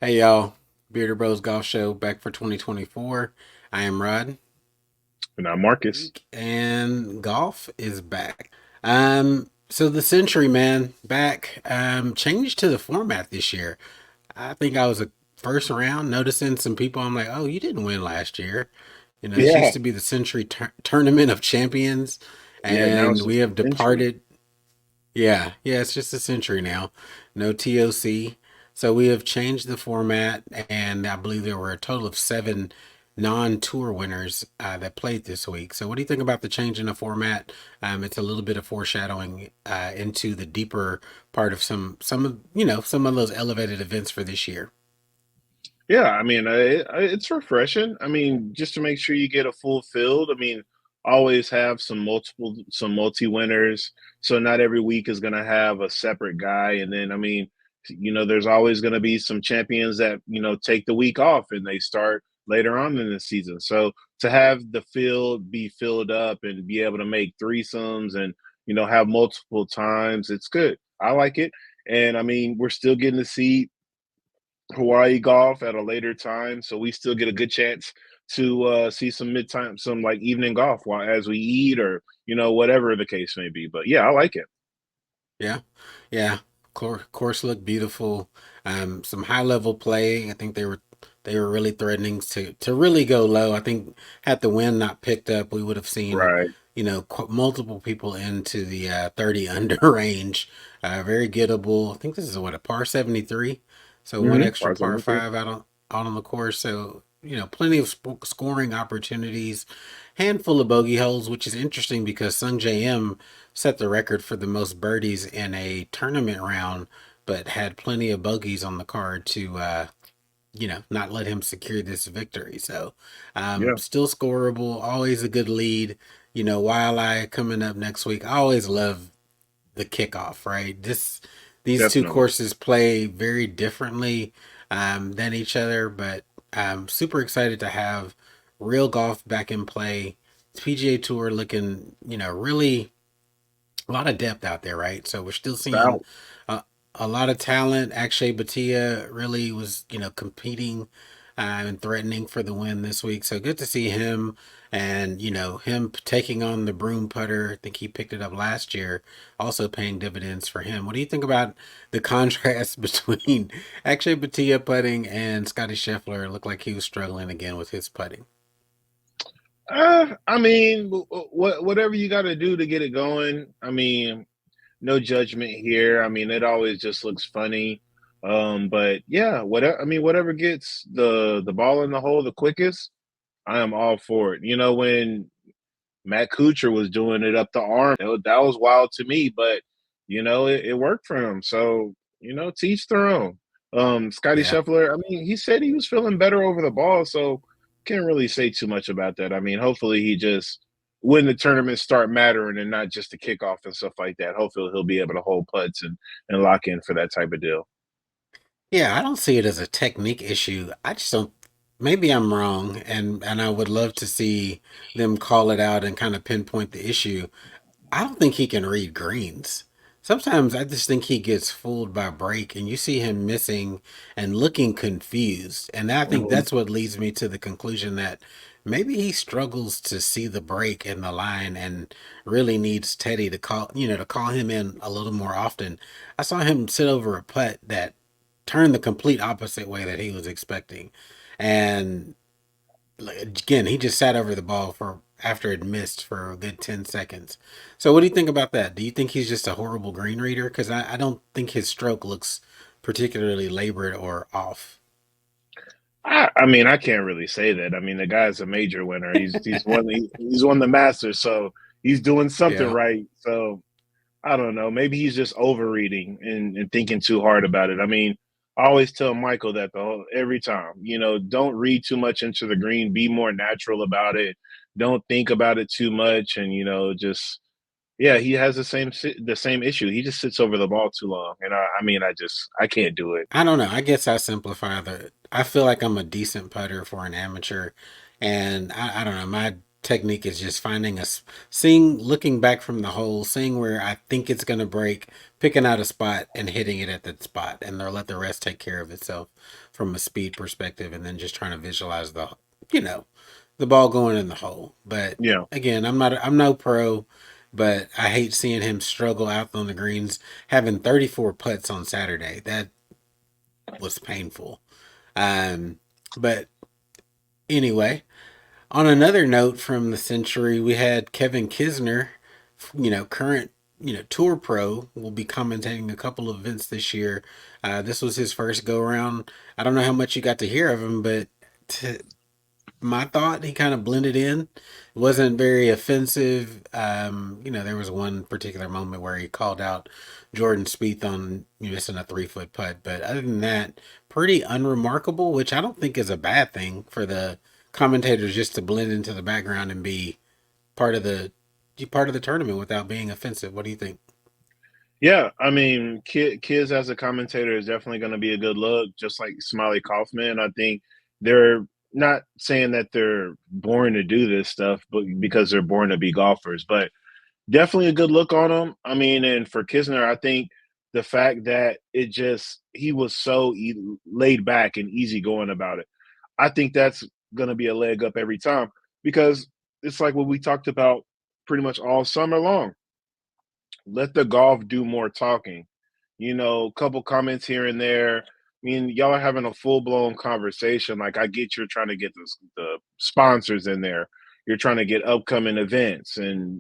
Hey y'all, Bearder Bros Golf Show back for 2024. I am Rod. And now Marcus. Week and golf is back. So the Sentry man back. Changed to the format this year. I think I was a first round noticing some people. I'm like, oh, you didn't win last year. This used Yeah, to be the Sentry Tournament of Champions, yeah. Now and it's we just have a century. departed. Yeah, it's just a century now. No TOC. So we have changed the format, and I believe there were a total of seven non-tour winners that played this week. So what do you think about the change in the format? It's a little bit of foreshadowing into the deeper part of some of those elevated events for this year. Yeah, I mean, it's refreshing. I mean, just to make sure you get a full field. I mean, always have some multi winners. So not every week is going to have a separate guy. And then, I mean, there's always going to be some champions that take the week off and they start later on in the season. So to have the field be filled up and be able to make threesomes and have multiple times, it's good. I like it. And I mean, we're still getting to see Hawaii golf at a later time, so we still get a good chance to see some like evening golf while as we eat or whatever the case may be. But yeah, I like it. Yeah, yeah. Course looked beautiful. Some high level play. I think they were really threatening to really go low. I think had the wind not picked up, we would have seen Right. multiple people into the 30 under range. Very gettable. I think this is what a par 73. So one extra Par par 73. five out on the course. So plenty of scoring opportunities. Handful of bogey holes, which is interesting because Sung JM set the record for the most birdies in a tournament round, but had plenty of bogeys on the card to not let him secure this victory. So Yeah, still scoreable, always a good lead. Waialae coming up next week. I always love the kickoff, right? These two definitely. courses play very differently than each other, but I'm super excited to have real golf back in play. PGA Tour looking, really a lot of depth out there, right? So we're still seeing About a lot of talent. Akshay Bhatia really was, competing and threatening for the win this week. So good to see him and, him taking on the broom putter. I think he picked it up last year, also paying dividends for him. What do you think about the contrast between Akshay Bhatia putting and Scottie Scheffler? It looked like he was struggling again with his putting. I mean, whatever you got to do to get it going. I mean, no judgment here. I mean, it always just looks funny. But yeah, whatever. I mean, whatever gets the ball in the hole the quickest, I am all for it. When Matt Kuchar was doing it up the arm. That was wild to me, but it worked for him. So teach their own. Scotty Yeah. Scheffler. I mean, he said he was feeling better over the ball, so can't really say too much about that. I mean, hopefully he just when the tournaments start mattering and not just the kickoff and stuff like that. Hopefully he'll be able to hold putts and lock in for that type of deal. Yeah, I don't see it as a technique issue. I just don't. Maybe I'm wrong, and I would love to see them call it out and kind of pinpoint the issue. I don't think he can read greens. Sometimes I just think he gets fooled by break, and you see him missing and looking confused. And I think Mhm. that's what leads me to the conclusion that maybe he struggles to see the break in the line and really needs Teddy to call him in a little more often. I saw him sit over a putt that turned the complete opposite way that he was expecting. And like, again, he just sat over the ball for after it missed for a good 10 seconds. So what do you think about that? Do you think he's just a horrible green reader? Because I don't think his stroke looks particularly labored or off. I mean, I can't really say that. I mean, the guy's a major winner. He's won the Masters, so he's doing something Yeah. right. So I don't know. Maybe he's just overreading and thinking too hard about it. I mean, I always tell Michael that every time, don't read too much into the green. Be more natural about it. Don't think about it too much, and just yeah, he has the same issue. He just sits over the ball too long, and I mean, I can't do it. I don't know. I guess I simplify I feel like I'm a decent putter for an amateur. And I don't know. technique is just finding seeing, looking back from the hole, seeing where I think it's going to break, picking out a spot and hitting it at that spot, and they'll let the rest take care of itself from a speed perspective, and then just trying to visualize you know, the ball going in the hole. But Yeah. again, I'm no pro, but I hate seeing him struggle out on the greens, having 34 putts on Saturday. That was painful. Um, but anyway, on another note from the Century, we had Kevin Kisner, current, tour pro, will be commentating a couple of events this year. This was his first go around. I don't know how much you got to hear of him, but my thought, he kind of blended in. It wasn't very offensive. There was one particular moment where he called out Jordan Spieth on missing a 3 foot putt, but other than that, pretty unremarkable, which I don't think is a bad thing for the commentators just to blend into the background and be part of the part of the tournament without being offensive. What do you think? Yeah, I mean, Kiz as a commentator is definitely going to be a good look, just like Smiley Kaufman. I think they're not saying that they're born to do this stuff, but because they're born to be golfers, but definitely a good look on him. I mean, and for Kisner, I think the fact that he was so laid back and easygoing about it, I think that's going to be a leg up every time because it's like what we talked about pretty much all summer long. Let the golf do more talking. A couple comments here and there. I mean, y'all are having a full blown conversation. Like, I get you're trying to get the sponsors in there. You're trying to get upcoming events and,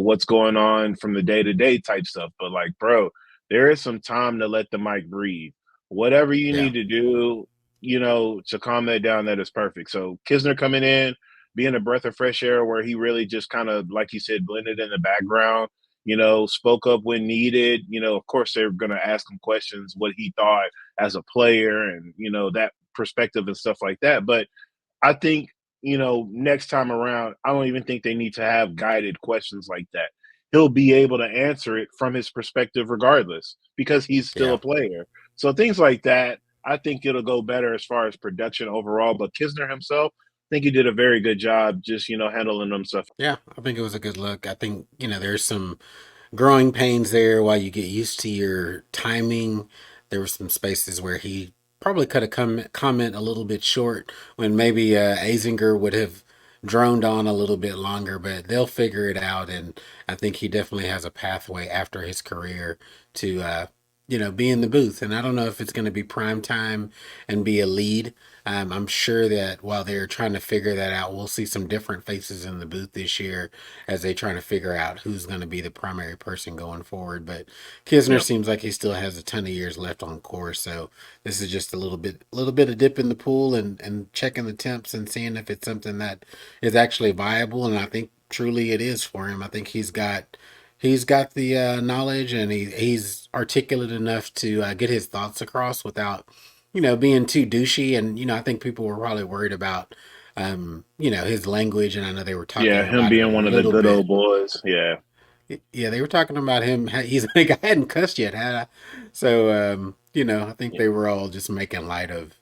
what's going on from the day to day type stuff. But, like, bro, there is some time to let the mic breathe. Whatever you Yeah, need to do, to calm that down, that is perfect. So, Kisner coming in, being a breath of fresh air where he really just kind of, like you said, blended in the background, spoke up when needed. Of course, they're going to ask him questions, what he thought as a player and, that perspective and stuff like that. But I think, next time around, I don't even think they need to have guided questions like that. He'll be able to answer it from his perspective regardless because he's still yeah. a player. So things like that, I think it'll go better as far as production overall. But Kisner himself, I think he did a very good job just, handling himself. Yeah, I think it was a good look. I think, there's some growing pains there while you get used to your timing. There were some spaces where he probably could have comment a little bit short when maybe Azinger would have droned on a little bit longer, but they'll figure it out. And I think he definitely has a pathway after his career to, be in the booth. And I don't know if it's going to be prime time and be a lead. I'm sure that while they're trying to figure that out, we'll see some different faces in the booth this year as they trying to figure out who's going to be the primary person going forward. But Kisner Yeah. seems like he still has a ton of years left on course, so this is just a little bit of dip in the pool and checking the temps and seeing if it's something that is actually viable. And I think truly it is for him. I think he's got the knowledge and he's articulate enough to get his thoughts across without being too douchey. And I think people were probably worried about his language, and I know they were Yeah, talking him about it a being one of the little good bit. old boys. Yeah. Yeah, they were talking about him. He's like, I hadn't cussed yet, had I? So, I think Yeah. they were all just making light of,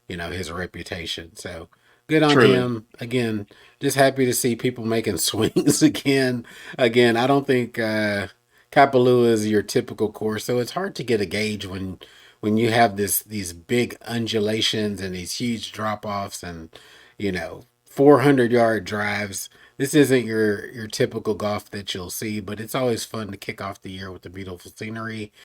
his reputation. So good on Truly. him. Again, just happy to see people making swings again. Again, I don't think Kapalua is your typical course, so it's hard to get a gauge when you have these big undulations and these huge drop offs and 400-yard drives. This isn't your typical golf that you'll see, but it's always fun to kick off the year with the beautiful scenery